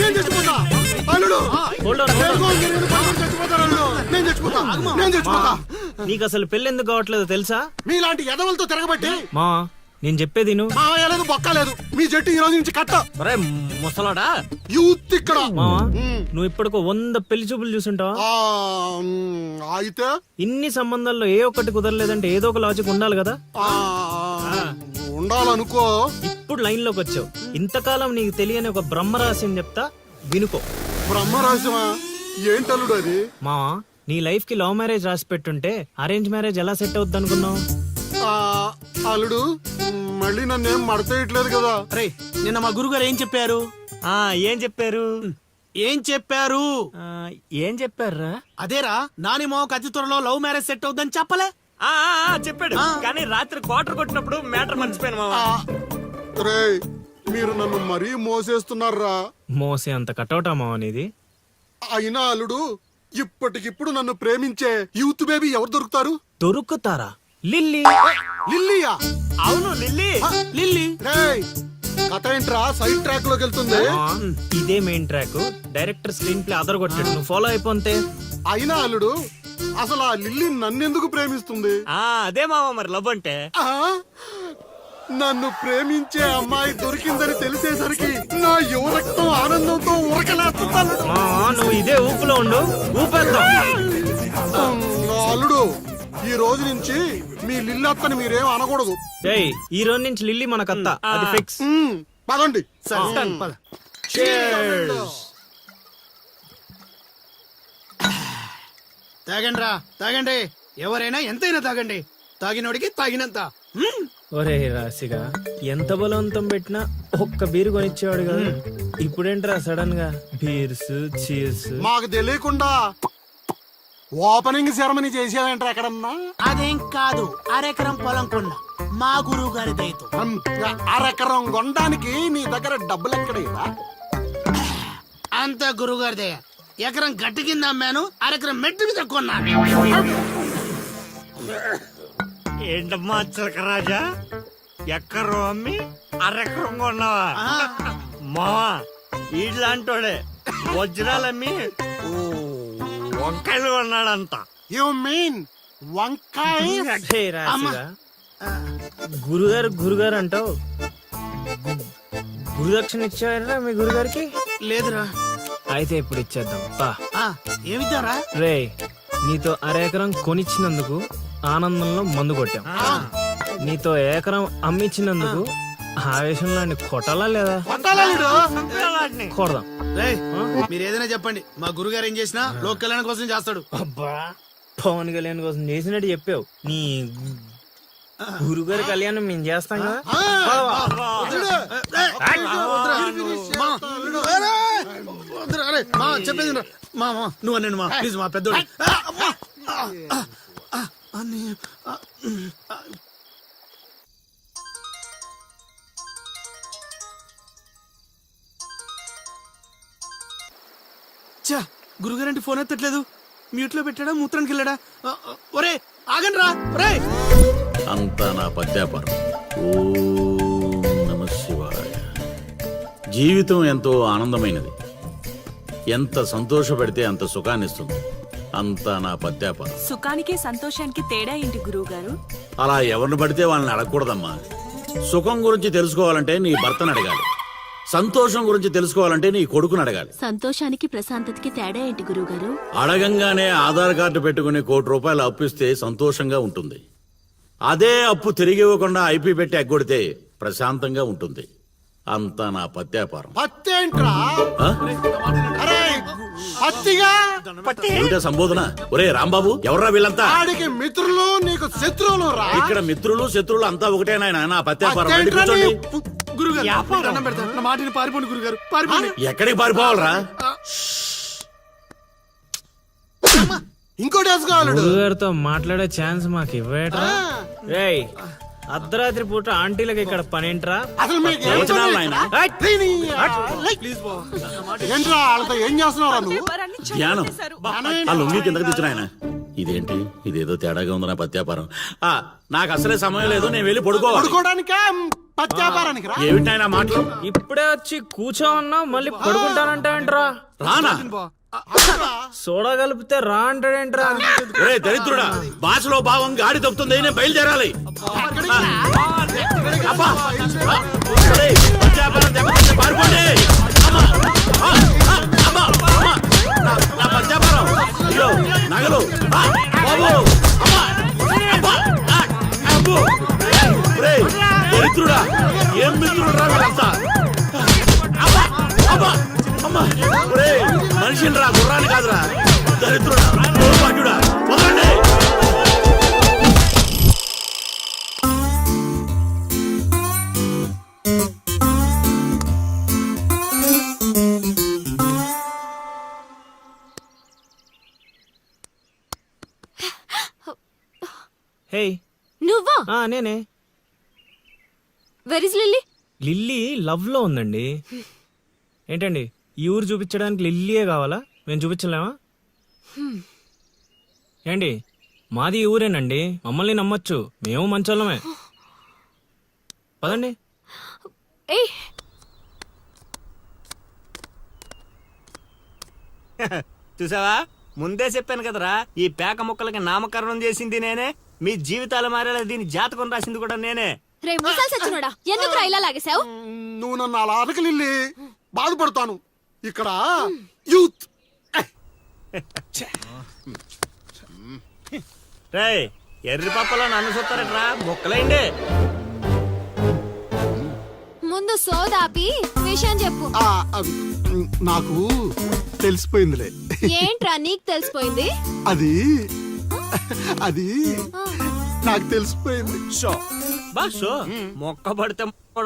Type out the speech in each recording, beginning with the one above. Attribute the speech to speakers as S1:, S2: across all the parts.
S1: నేను చచ్చిపోతా అల్లుడు. నేను చచ్చిపోతా.
S2: నీకు అసలు పెళ్లి ఎందుకు కావట్లేదు తెలుసా?
S1: మీలాంటి ఎదవలతో తిరగబట్టి.
S2: మా నేను చెప్పేది నువ్వు
S1: లేదు బొక్కలేదు. మీ జట్టు ఈ రోజు నుంచి కట్ట.
S2: ముసలాడా
S1: యూత్ ఇక్కడ.
S2: నువ్వు ఇప్పటికో 100 పెళ్లి చూపులు చూసుంటావా?
S1: అయితే
S2: ఇన్ని సంబంధాల్లో ఏ ఒక్కటి కుదరలేదంటే ఏదో ఒక లాజిక్ ఉండాలి కదా.
S1: ఉండాలనుకో.
S2: ఇప్పుడు లైన్ లోకి వచ్చావు. ఇంతకాలం నీకు తెలియని ఒక బ్రహ్మరహస్యం చెప్తా, వినుకో.
S1: బ్రహ్మరహస్యమా? ఏంటల్లుడు అది?
S2: మా నీ లైఫ్ కి లవ్ మ్యారేజ్ రాసి పెట్టుంటే అరేంజ్ మ్యారేజ్ ఎలా సెట్ అవుద్ది అనుకున్నావు?
S1: అల్లుడు మళ్ళీ నన్నేం మడతేయట్లేదు కదా.
S3: రే నిన్న మా గురుగారు ఏం చెప్పారు?
S2: ఏం చెప్పారు? ఏం చెప్పారా?
S3: అదేరా నాని మావకు అతి త్వరలో లవ్ మ్యారేజ్ సెట్ అవుద్దని చెప్పలే?
S2: చెప్పాడు, కానీ రాత్రి క్వార్టర్ కొట్టినప్పుడు మ్యాటర్ మర్చిపోయాను మావా.
S1: రే మీరు నన్ను మరీ మోసేస్తున్నారా?
S2: మోసే అంత కటౌటా మావా నీది?
S1: అయినా అల్లుడు ఇప్పటికిప్పుడు నన్ను ప్రేమించే యూత్ బేబీ ఎవరు దొరుకుతారు?
S2: దొరుకుతారా? లిల్లీ.
S1: లిల్లీయా?
S2: అవును లిల్లీ.
S3: లిల్లీ
S1: కథ ఏంట్రా సైడ్ ట్రాక్ లోకి వెళ్తుంది?
S2: ఇదే main track. Director screen play other కొట్టాడు, నువ్వు ఫాలో అయిపోతే.
S1: అయినా అల్లుడు అసలు ఆ లిల్లీ నన్నెందుకు ప్రేమిస్తుంది?
S2: అదే మావా మరి లవ్ అంటే.
S1: నన్ను ప్రేమించే అమ్మాయి దొరికిందని తెలిసేసరికి నా యువ రక్తం ఆనందంతో ఉరకలేస్తున్నాను.
S2: నువ్వు ఇదే ఊపులో ఉండు, ఊపేద్దాం.
S1: అల్లుడు ఈ రోజు నుంచి మీ లిల్లత్తని మీరేం అనకూడదు.
S2: ఈ రోజు నుంచి లిల్లీ మన కత్త, అది ఫిక్స్.
S1: పదండి.
S3: తాగండి రా, తాగండి. ఎవరైనా ఎంతైనా తాగండి. తాగినోడికి తాగినంత.
S2: ఒరే రాశిగా, ఎంత బలవంతం పెట్టినా ఒక్క బీరు కొనిచ్చేవాడు కదా. ఇప్పుడేంట్రా సడన్ గా బీర్స్ చీర్స్?
S1: మాకు తెలియకుండా ఓపెనింగ్ సెరమనీ చేసేవేంట్రా ఎక్కడన్నా?
S3: అదేం కాదు, అరెకరం పొలం కొన్న మా గురువు గారి దయతో.
S1: అరెకరం కొనడానికి నీ దగ్గర డబ్బులు ఎక్కడేదా?
S3: అంత గురువు గారి దయ. ఎకరం గట్టి కింద అమ్మాను, అరెకరం మెట్టు మీద కొన్నాను.
S2: ఏంటమ్మా చిలకరాజా, ఎక్కరు అమ్మి అరెకరం కొన్నావా? మావా ఇట్లాంటోడే వజ్రాలమ్మి వంకాయలు కొన్నాడంత.
S1: యు మీన్ వంకాయ?
S2: గురుగారు గురుగారు అంటావు, గురుదక్షిణ ఇచ్చారా మీ గురుగారికి?
S3: లేదురా.
S2: అయితే ఇప్పుడు ఇచ్చేద్దాం పా.
S3: ఏమిద్దారా?
S2: రే నీతో అరెకరం కొనిచ్చినందుకు ఆనందంలో మందు కొట్టాం, నీతో ఏకరం అమ్మిచ్చినందుకు ఆవేశంలో కొట్టాలా లేదా? కొడదాం.
S3: మీరు ఏదైనా చెప్పండి, మా గురుగారు ఏం చేసినా లోక్ కళ్యాణం కోసం చేస్తాడు.
S2: అబ్బా పవన్ కళ్యాణ్ కోసం చేసినట్టు చెప్పావు. నీ గురుగారి కళ్యాణం మేము చేస్తాం కదా.
S3: చెప్పేది మా నువ్వు అన్నాను మా ప్లీజ్ మా పెద్దోడు. గురుగారంటే ఫోన్ ఎత్తట్లేదు. మ్యూట్ లో పెట్టాడా, మూత్రానికి వెళ్ళాడా? ఒరే ఆగండి రా. ఒరే
S4: అంతా నా పద్యాపారం. ఓం నమః శివాయ. జీవితం ఎంతో ఆనందమైనది. ఎంత సంతోషపెడితే అంత సుఖాన్నిస్తుంది. అంతా నా పద్యాపారం.
S5: సుఖానికి సంతోషానికి తేడా ఏంటి గురువు గారు?
S4: అలా ఎవరిని పడితే వాళ్ళని అడగకూడదమ్మా. సుఖం గురించి తెలుసుకోవాలంటే నీ భర్తను అడగాలి, సంతోషం గురించి తెలుసుకోవాలంటే నీ కొడుకుని అడగాలి.
S5: సంతోషానికి ప్రశాంతతకి తేడా ఏంటి గురువు గారు?
S4: అడగంగానే ఆధార్ కార్డు పెట్టుకుని ₹1,00,00,000 అప్పిస్తే సంతోషంగా ఉంటుంది. అదే అప్పు తిరిగి ఇవ్వకుండా ఐపీ పెట్టి ఎగ్గొడితే ప్రశాంతంగా ఉంటుంది. అంతా నా పత్యాపారం.
S1: పత్తేంట్రా?
S4: ఏమిటా సంబోధన? ఒరే రాంబాబు, ఎవర్రా వీళ్ళంతా?
S1: ఆడికి మిత్రులు, నీకు శత్రువులు రా.
S4: ఇక్కడ మిత్రులు శత్రువులు అంతా ఒకటే నాయన. నా పత్యాపారం.
S3: మాటిని పారిపోండి గురుగారు, పారిపోండి.
S4: ఎక్కడికి పారిపోవాలరా?
S1: ఇంకోటి
S2: గురుగారితో మాట్లాడే ఛాన్స్ మాకు ఇవ్వటరా? రేయ్ అర్ధరాత్రి పూట ఆంటీలకి ఇక్కడ పనేంట్రా?
S1: అసలు మీకు ఏంట్రా వాళ్ళతో ఏం చేస్తున్నారా నువ్వు?
S4: ధ్యానం. ఆ లొంగి కిందకి తెచ్చిన ఆయన ఇదేంటి ఇదేదో తేడాగా ఉంది నా పత్యాపారం. నాకు అసలే సమయం లేదు, నేను వెళ్ళి పడుకోవాలి.
S1: పడుకోవడానికా పత్యాపారానికి రా.
S4: ఏమిటి నాయనా మాటలు?
S2: ఇప్పుడే వచ్చి కూర్చో అన్నా మళ్ళీ పడుకుంటానంటావేంట్రా?
S4: రానా?
S2: సోడా కలిపితే రా అంటాడేంట్రా?
S4: ఒరే దరిద్రుడా, భాషలో భావం గాడి తప్పుతుంది, నేను బయలుదేరాలి. అబ్బా! ఒరేయ్, పత్యాపారం దెబ్బతింటే పారిపోండి. అమ్మా! అమ్మా! అమ్మా! నా పత్యాపారం, అయ్యో, నగలు, బాబు! అమ్మా! అబ్బా! అబ్బో! ఒరేయ్, దరిద్రుడా, ఏం మిత్రుడురా వీళ్ళంతా? అబ్బా! అబ్బా! అమ్మా! ఒరేయ్, మనిషిని రా, గుర్రాన్ని కాదురా. దరిద్రుడా, దౌర్భాగ్యుడా, వదలండి.
S2: హే
S5: నువ్వా?
S2: నేనే.
S5: Where is lily?
S2: Lily love లో ఉందండి. ఏంటండి ఈ ఊరు చూపించడానికి లిల్లీయే కావాలా? మేము చూపించలేమా? ఏంటి మాది ఈ ఊరేనండి, మమ్మల్ని నమ్మొచ్చు, మేము మంచోళ్ళమే. పదండి.
S5: ఏయ్,
S6: చూసావా, ముందే చెప్పాను కదరా, ఈ పేక ముక్కలకి నామకరణం చేసింది నేనే, మీ జీవితాలు మారేలా దీని జాతకం రాసింది కూడా నేనే.
S5: రే ముసలి సచ్చినోడా, ఎందుకు రా ఇలా లాగేశావు?
S1: నువ్వు నన్ను అలా అరకలిల్లి బాధపడతాను. ఇక్కడ యూత్
S6: రేయ్, ఎర్రి పప్పలో నన్ను చూస్తారట్రా, ముక్కలేండి.
S5: ముందు సోదాపి విషయం చెప్పు.
S1: నాకు తెలిసిపోయిందిలే.
S5: ఏంట్రా నీకు తెలిసిపోయింది?
S1: అది అది నాకు తెలిసిపోయింది.
S6: బా షో, మొక్క పడితే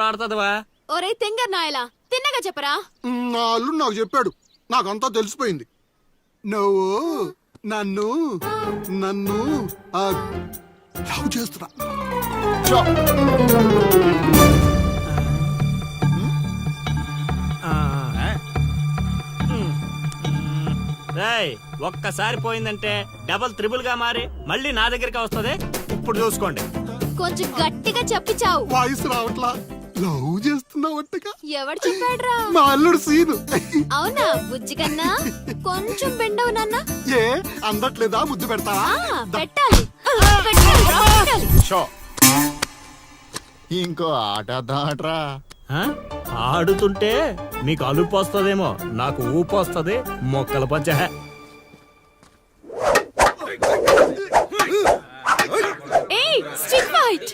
S6: ఆడుతుందివా.
S5: ఒరే తింగర్ నాయలా, తిన్నగా చెప్పరా.
S1: నా అల్లుడు నాకు చెప్పాడు, నాకంతా తెలిసిపోయింది. నువ్వు నన్ను నన్ను లవ్ చేస్తున్నా. షో.
S6: రేయ్, ఒక్కసారి పోయిందంటే డబల్ త్రిబుల్ గా మారి మళ్ళీ నా దగ్గరికి వస్తుంది. ఇప్పుడు చూసుకోండి.
S5: కొంచెం గట్టిగా చెప్పిచావు.
S1: వాయిస్ రావట్లా. లవ్ చేస్తున్నావట్టుగా.
S5: ఎవడు చెప్పాడ్రా?
S1: మా అల్లుడు సీను.
S5: అవునా బుజ్జి కన్నా? కొంచెం బెండవు నాన్న.
S1: ఏ అందట్లేదా? ముద్దు పెడతావా?
S5: పెట్టాలి పెట్టాలిరా, పెట్టాలి.
S1: ఇంకో ఆట ఆడరా.
S6: ఆ? ఆడుతుంటే మీకు అలుపు వస్తుందేమో, నాకు ఊపు వస్తుంది. మొక్కల పంచ.
S5: ఏయ్ స్ట్రీట్ ఫైట్.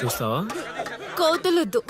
S2: చూస్తావా?
S5: కోతులొద్దు.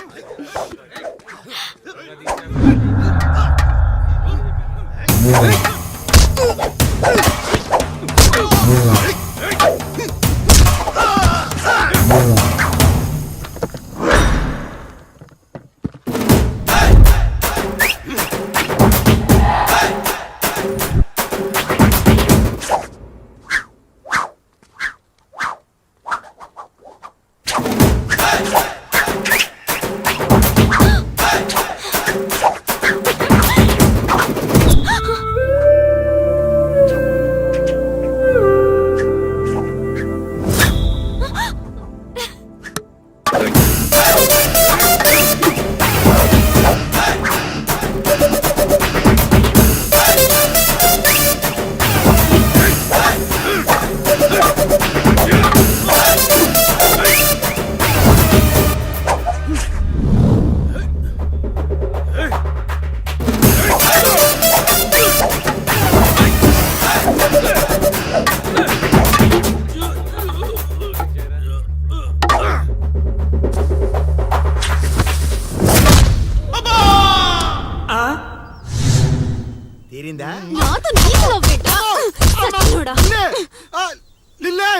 S6: తీరిందా?
S5: నాతో నీకు లవ్ ఏంటా? సచ్చినోడా.
S1: లిల్లే